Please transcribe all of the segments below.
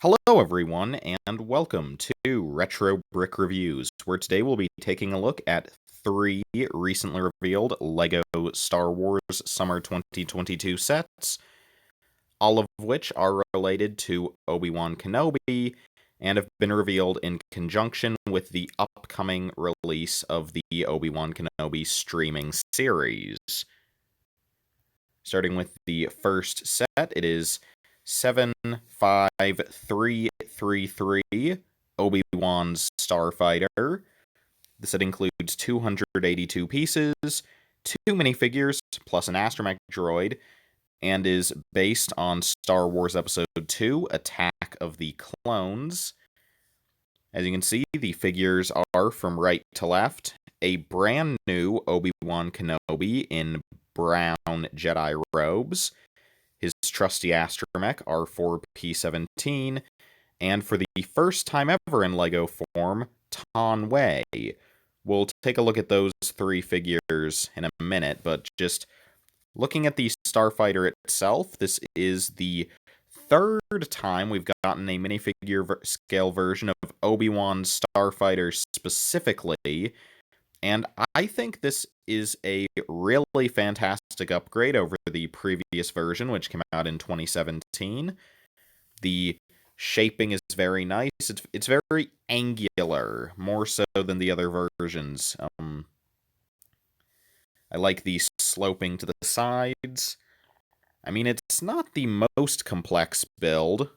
Hello, everyone, and welcome to Retro Brick Reviews, where today we'll be taking a look at three recently revealed LEGO Star Wars Summer 2022 sets, all of which are related to Obi-Wan Kenobi and have been revealed in conjunction with the upcoming release of the Obi-Wan Kenobi streaming series. Starting with the first set, it is 75333 Obi-Wan's Starfighter. The set includes 282 pieces, 2 minifigures, plus an astromech droid, and is based on Star Wars Episode 2, Attack of the Clones. As you can see, the figures are from right to left. A brand new Obi-Wan Kenobi in brown Jedi robes, his trusty astromech R4P17, and for the first time ever in LEGO form, Tan Wei. We'll take a look at those three figures in a minute, but just looking at the Starfighter itself, this is the third time we've gotten a minifigure scale version of Obi-Wan's Starfighter specifically, and I think this is a really fantastic upgrade over the previous version, which came out in 2017. The shaping is very nice. It's very angular, more so than the other versions. I like the sloping to the sides. I mean, it's not the most complex build,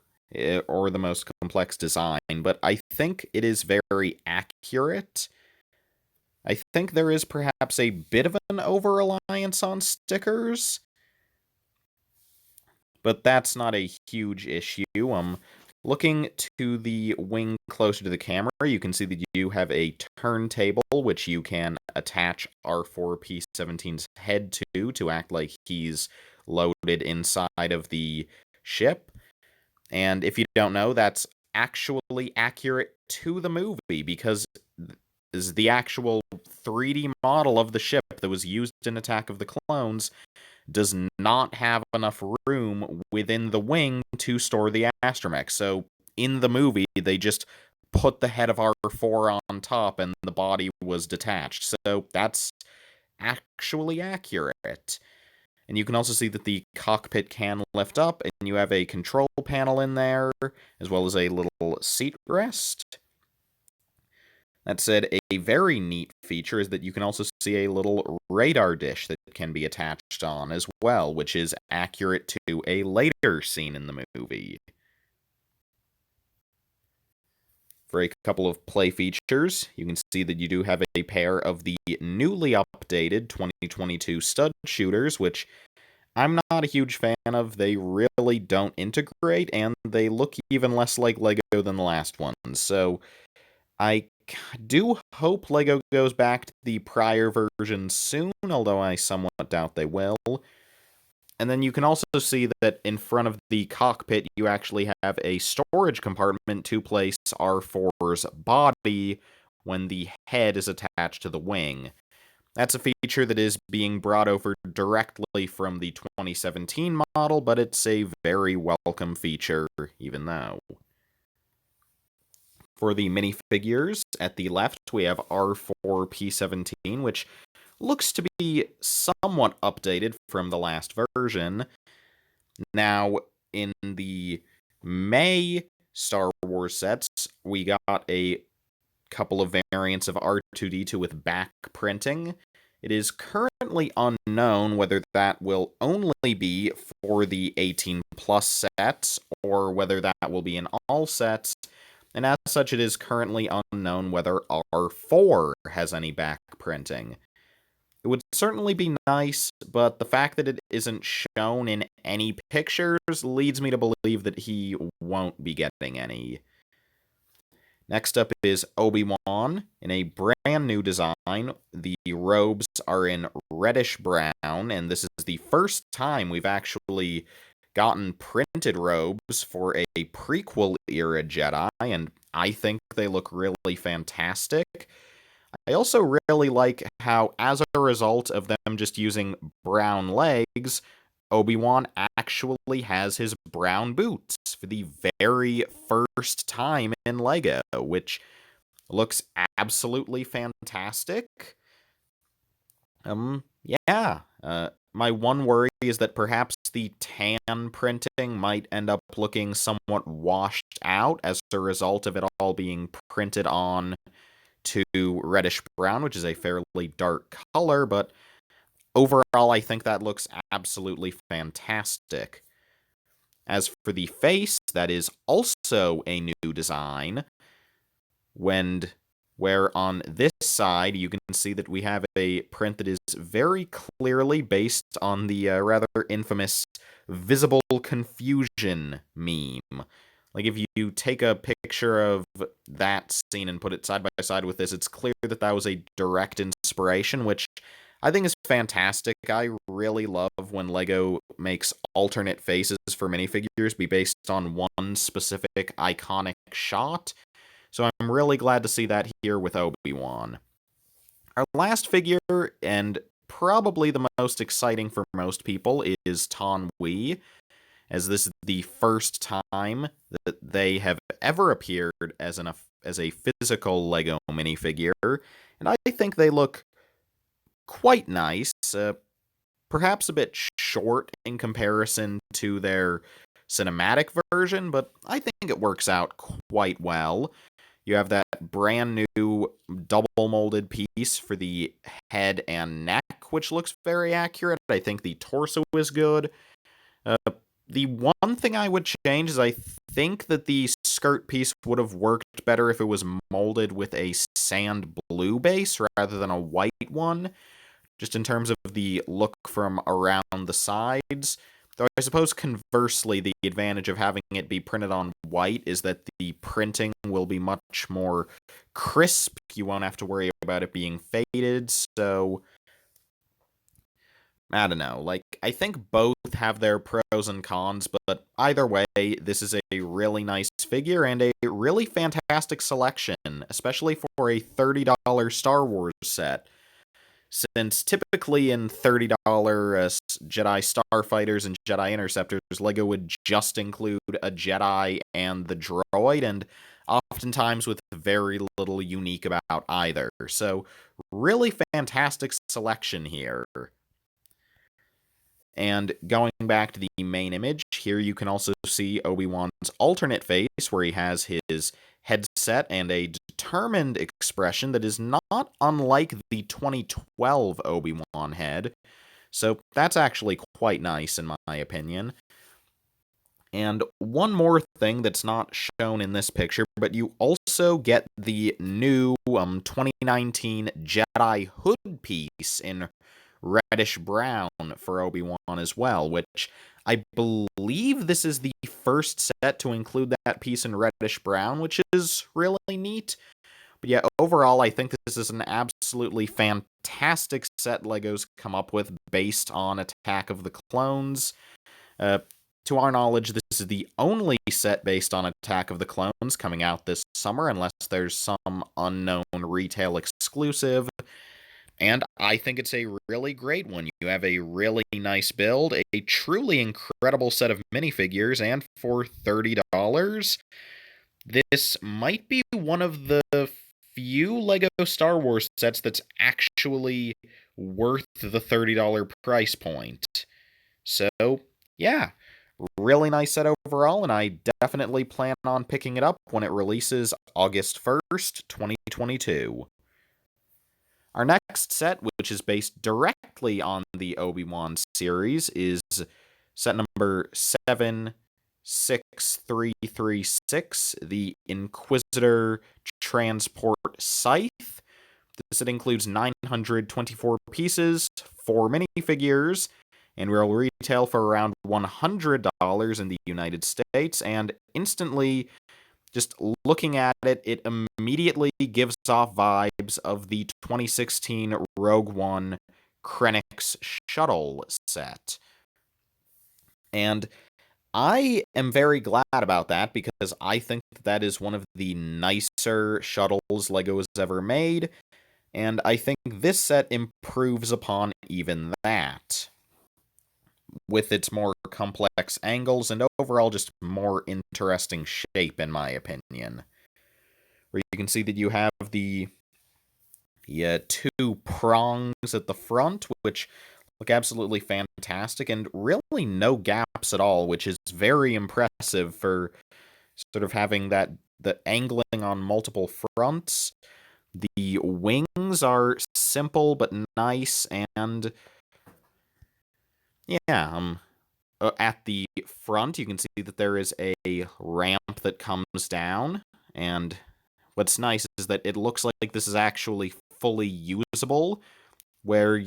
or the most complex design, but I think it is very accurate. I think there is perhaps a bit of an over-reliance on stickers, but that's not a huge issue. Looking to the wing closer to the camera, you can see that you have a turntable, which you can attach R4P17's head to act like he's loaded inside of the ship. And if you don't know, that's actually accurate to the movie, because is the actual 3D model of the ship that was used in Attack of the Clones does not have enough room within the wing to store the astromech. So in the movie, they just put the head of R4 on top and the body was detached. So that's actually accurate. And you can also see that the cockpit can lift up, and you have a control panel in there, as well as a little seat rest. That said, a very neat feature is that you can also see a little radar dish that can be attached on as well, which is accurate to a later scene in the movie. For a couple of play features, you can see that you do have a pair of the newly updated 2022 stud shooters, which I'm not a huge fan of. They really don't integrate, and they look even less like LEGO than the last ones. So I do hope LEGO goes back to the prior version soon, although I somewhat doubt they will. And then you can also see that in front of the cockpit, you actually have a storage compartment to place R4's body when the head is attached to the wing. That's a feature that is being brought over directly from the 2017 model, but it's a very welcome feature, even though. For the minifigures, at the left, we have R4P17, which looks to be somewhat updated from the last version. Now, in the May Star Wars sets, we got a couple of variants of R2-D2 with back printing. It is currently unknown whether that will only be for the 18+ sets, or whether that will be in all sets, and as such it is currently unknown whether R4 has any back printing. It would certainly be nice, but the fact that it isn't shown in any pictures leads me to believe that he won't be getting any. Next up is Obi-Wan in a brand new design. The robes are in reddish brown, and this is the first time we've actually gotten printed robes for a prequel era Jedi, and I think they look really fantastic. I also really like how, as a result of them just using brown legs, Obi-Wan actually has his brown boots for the very first time in LEGO, which looks absolutely fantastic. Yeah. My one worry is that perhaps the tan printing might end up looking somewhat washed out as a result of it all being printed on to reddish brown, which is a fairly dark color, but overall I think that looks absolutely fantastic. As for the face, that is also a new design, where on this side you can see that we have a print that is very clearly based on the rather infamous visible confusion meme. Like, if you take a picture of that scene and put it side by side with this, it's clear that that was a direct inspiration, which I think is fantastic. I really love when LEGO makes alternate faces for minifigures be based on one specific iconic shot. So I'm really glad to see that here with Obi-Wan. Our last figure, and probably the most exciting for most people, is Taun We, as this is the first time that they have ever appeared as a physical LEGO minifigure, and I think they look quite nice, perhaps a bit short in comparison to their cinematic version, but I think it works out quite well. You have that brand new double molded piece for the head and neck, which looks very accurate. I think the torso is good. Uh, the one thing I would change is I think that the skirt piece would have worked better if it was molded with a sand blue base rather than a white one, just in terms of the look from around the sides. Though I suppose conversely, the advantage of having it be printed on white is that the printing will be much more crisp. You won't have to worry about it being faded, so I don't know. Like, I think both have their pros and cons, but either way, this is a really nice figure and a really fantastic selection, especially for a $30 Star Wars set. Since typically in $30 Jedi Starfighters and Jedi Interceptors, LEGO would just include a Jedi and the droid, and oftentimes with very little unique about either. So, really fantastic selection here. And going back to the main image, here you can also see Obi-Wan's alternate face, where he has his headset and a determined expression that is not unlike the 2012 Obi-Wan head. So that's actually quite nice, in my opinion. And one more thing that's not shown in this picture, but you also get the new 2019 Jedi hood piece in reddish brown for Obi-Wan as well, which I believe this is the first set to include that piece in reddish brown, which is really neat. But yeah, overall, I think this is an absolutely fantastic set LEGO's come up with based on Attack of the Clones. To our knowledge, this is the only set based on Attack of the Clones coming out this summer, unless there's some unknown retail exclusive. And I think it's a really great one. You have a really nice build, a truly incredible set of minifigures, and for $30, this might be one of the few LEGO Star Wars sets that's actually worth the $30 price point. So, yeah, really nice set overall, and I definitely plan on picking it up when it releases August 1st, 2022. Our next set, which is based directly on the Obi-Wan series, is set number 76336, the Inquisitor Transport Scythe. This set includes 924 pieces, 4 minifigures, and will retail for around $100 in the United States, and instantly, just looking at it, it immediately gives off vibes of the 2016 Rogue One Krennic's shuttle set. And I am very glad about that because I think that is one of the nicer shuttles LEGO has ever made, and I think this set improves upon even that. with its more complex angles and overall just more interesting shape, in my opinion. Where you can see that you have the two prongs at the front, which look absolutely fantastic, and really no gaps at all, which is very impressive for sort of having the angling on multiple fronts. The wings are simple but nice, and yeah, at the front you can see that there is a ramp that comes down, and what's nice is that it looks like this is actually fully usable, where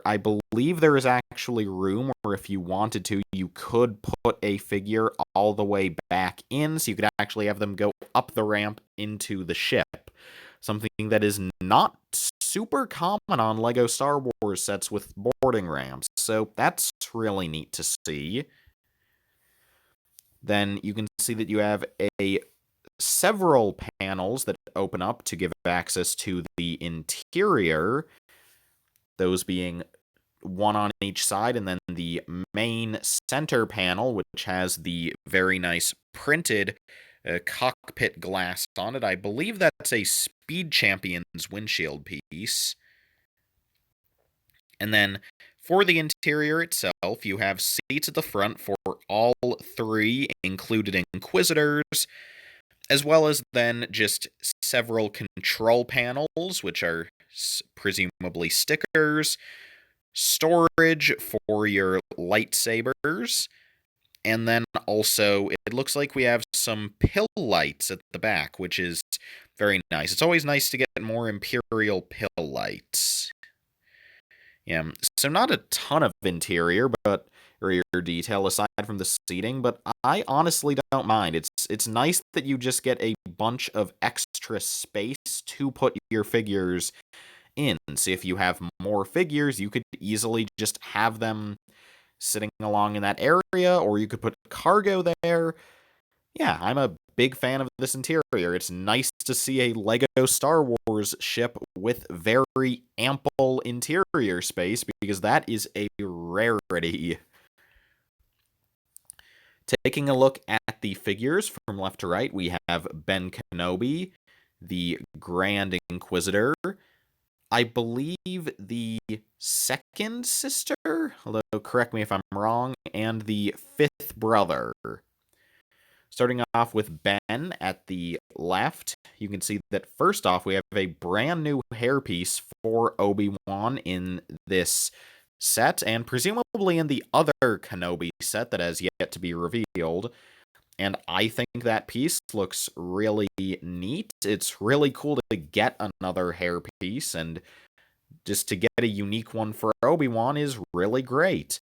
I believe there is actually room where if you wanted to, you could put a figure all the way back in, so you could actually have them go up the ramp into the ship. Something that is not super common on LEGO Star Wars sets with boarding ramps, so that's really neat to see. Then you can see that you have several panels that open up to give access to the interior, those being one on each side, and then the main center panel, which has the very nice printed cockpit glass on it. I believe that's a Speed Champion's windshield piece. And then for the interior itself, you have seats at the front for all three included Inquisitors, as well as then just several control panels, which are presumably stickers, storage for your lightsabers, and then also it looks like we have some pill lights at the back, which is very nice. It's always nice to get more Imperial pill lights. Yeah, so not a ton of interior, but or your detail aside from the seating, but I honestly don't mind. It's nice that you just get a bunch of extra space to put your figures in. So if you have more figures, you could easily just have them sitting along in that area, or you could put cargo there. Yeah, I'm a big fan of this interior. It's nice to see a LEGO Star Wars ship with very ample interior space, because that is a rarity. Taking a look at the figures from left to right, we have Ben Kenobi, the Grand Inquisitor, I believe the second sister, although correct me if I'm wrong, and the fifth brother. Starting off with Ben at the left, you can see that first off we have a brand new hairpiece for Obi-Wan in this set, and presumably in the other Kenobi set that has yet to be revealed. And I think that piece looks really neat. It's really cool to get another hairpiece, and just to get a unique one for Obi-Wan is really great.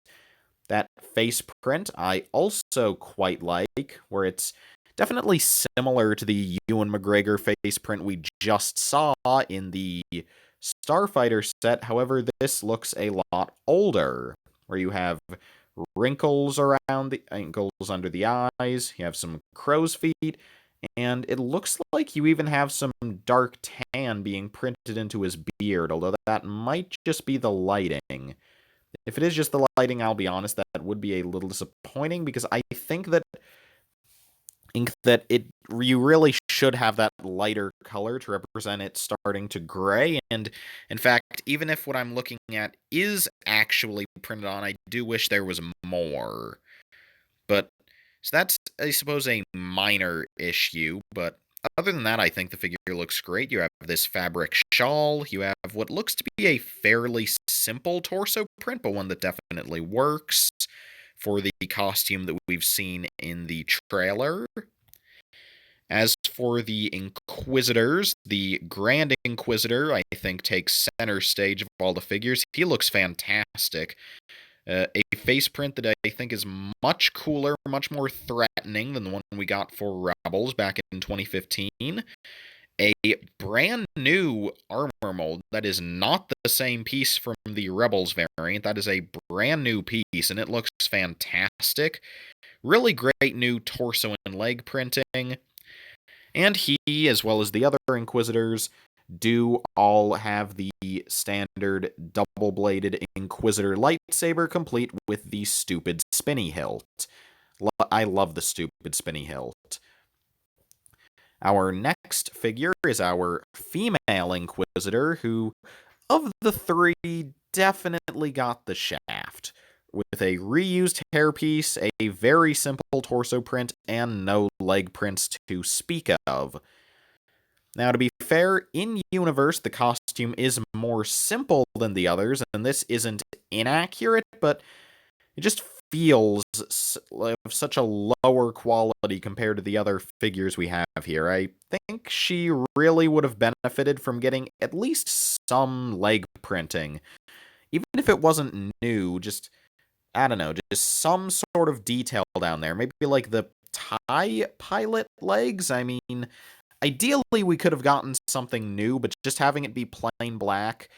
That face print I also quite like, where it's definitely similar to the Ewan McGregor face print we just saw in the Starfighter set. However, this looks a lot older, where you have wrinkles around the ankles, under the eyes, you have some crow's feet, and it looks like you even have some dark tan being printed into his beard, although that might just be the lighting. If it is just the lighting, I'll be honest, that would be a little disappointing, because I think that you really should have that lighter color to represent it starting to gray. And in fact, even if what I'm looking at is actually printed on, I do wish there was more. But so that's, I suppose, a minor issue, but other than that, I think the figure looks great. You have this fabric shawl, you have what looks to be a fairly simple torso print, but one that definitely works for the costume that we've seen in the trailer. As for the Inquisitors, the Grand Inquisitor, I think, takes center stage of all the figures. He looks fantastic. A face print that I think is much cooler, much more threatening than the one we got for Rebels back in 2015. A brand new armor mold that is not the same piece from the Rebels variant. That is a brand new piece, and it looks fantastic. Really great new torso and leg printing. And he, as well as the other Inquisitors, do all have the standard double-bladed Inquisitor lightsaber, complete with the stupid spinny hilt. I love the stupid spinny hilt. Our next figure is our female Inquisitor, who, of the three, definitely got the shaft. With a reused hairpiece, a very simple torso print, and no leg prints to speak of. Now, to be fair, in-universe, the costume is more simple than the others, and this isn't inaccurate, but it just feels like such a lower quality compared to the other figures we have here. I think she really would have benefited from getting at least some leg printing. Even if it wasn't new, just, I don't know, just some sort of detail down there. Maybe like the TIE pilot legs? I mean, ideally we could have gotten something new, but just having it be plain black,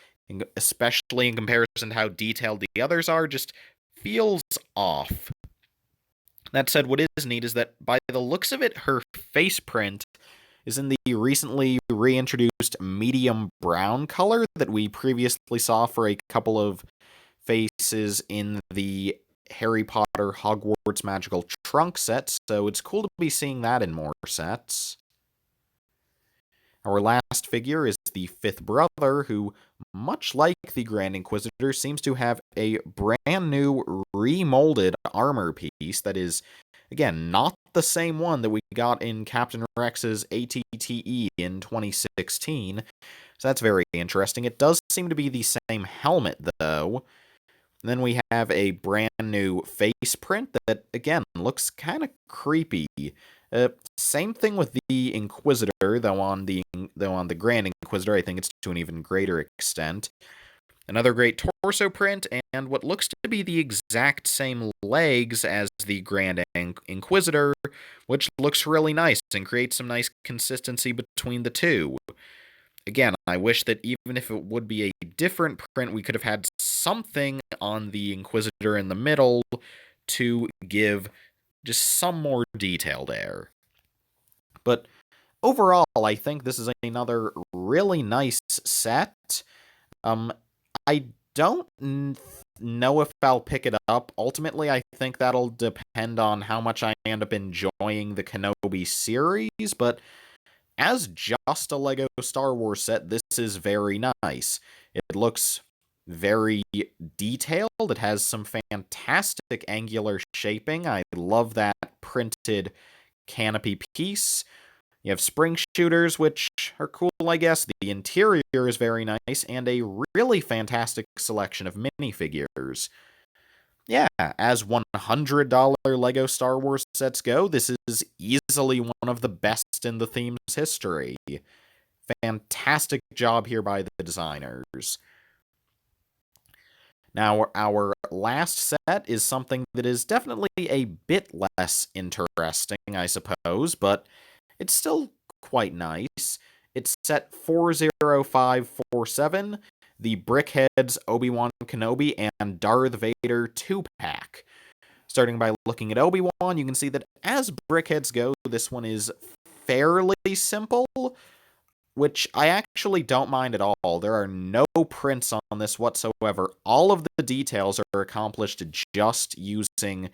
especially in comparison to how detailed the others are, just feels off. That said, what is neat is that by the looks of it, her face print is in the recently reintroduced medium brown color that we previously saw for a couple of faces in the Harry Potter Hogwarts Magical Trunk set, so it's cool to be seeing that in more sets. Our last figure is the fifth brother, who, much like the Grand Inquisitor, seems to have a brand new remolded armor piece that is, again, not the same one that we got in Captain Rex's ATTE in 2016, so that's very interesting. It does seem to be the same helmet, though. And then we have a brand new face print that, again, looks kind of creepy. Same thing with the Inquisitor, though on the Grand Inquisitor, I think it's to an even greater extent. Another great torso print, and what looks to be the exact same legs as the Grand Inquisitor, which looks really nice and creates some nice consistency between the two. Again, I wish that even if it would be a different print, we could have had something on the Inquisitor in the middle to give just some more detail there. But overall, I think this is another really nice set. I don't know if I'll pick it up. Ultimately, I think that'll depend on how much I end up enjoying the Kenobi series, but as just a LEGO Star Wars set, this is very nice. It looks very detailed. It has some fantastic angular shaping. I love that printed canopy piece. You have spring shooters, which are cool, I guess. The interior is very nice, and a really fantastic selection of minifigures. Yeah, as $100 LEGO Star Wars sets go, this is easily one of the best in the theme's history. Fantastic job here by the designers. Now, our last set is something that is definitely a bit less interesting, I suppose, but it's still quite nice. It's set 40547, the Brickheadz, Obi-Wan Kenobi, and Darth Vader 2-pack. Starting by looking at Obi-Wan, you can see that as Brickheadz go, this one is fairly simple, which I actually don't mind at all. There are no prints on this whatsoever. All of the details are accomplished just using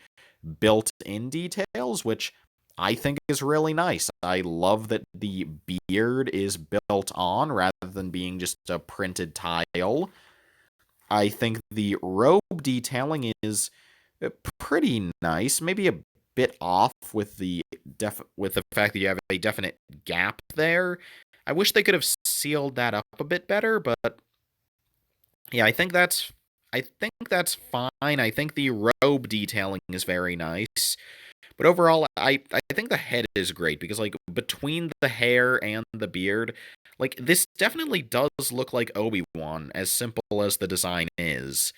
built-in details, which I think is really nice. I love that the beard is built on rather than being just a printed tile. I think the robe detailing is pretty nice, maybe a bit off with the fact that you have a definite gap there. I wish they could have sealed that up a bit better, but yeah, I think that's fine. I think the robe detailing is very nice. But overall, I think the head is great because, like, between the hair and the beard, like, this definitely does look like Obi-Wan, as simple as the design is.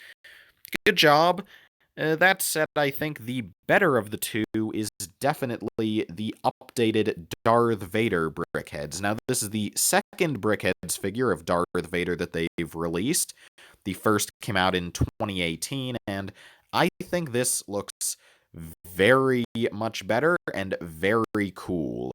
Good job. That said, I think the better of the two is definitely the updated Darth Vader Brickheadz. Now, this is the second Brickheadz figure of Darth Vader that they've released. The first came out in 2018, and I think this looks very much better and very cool.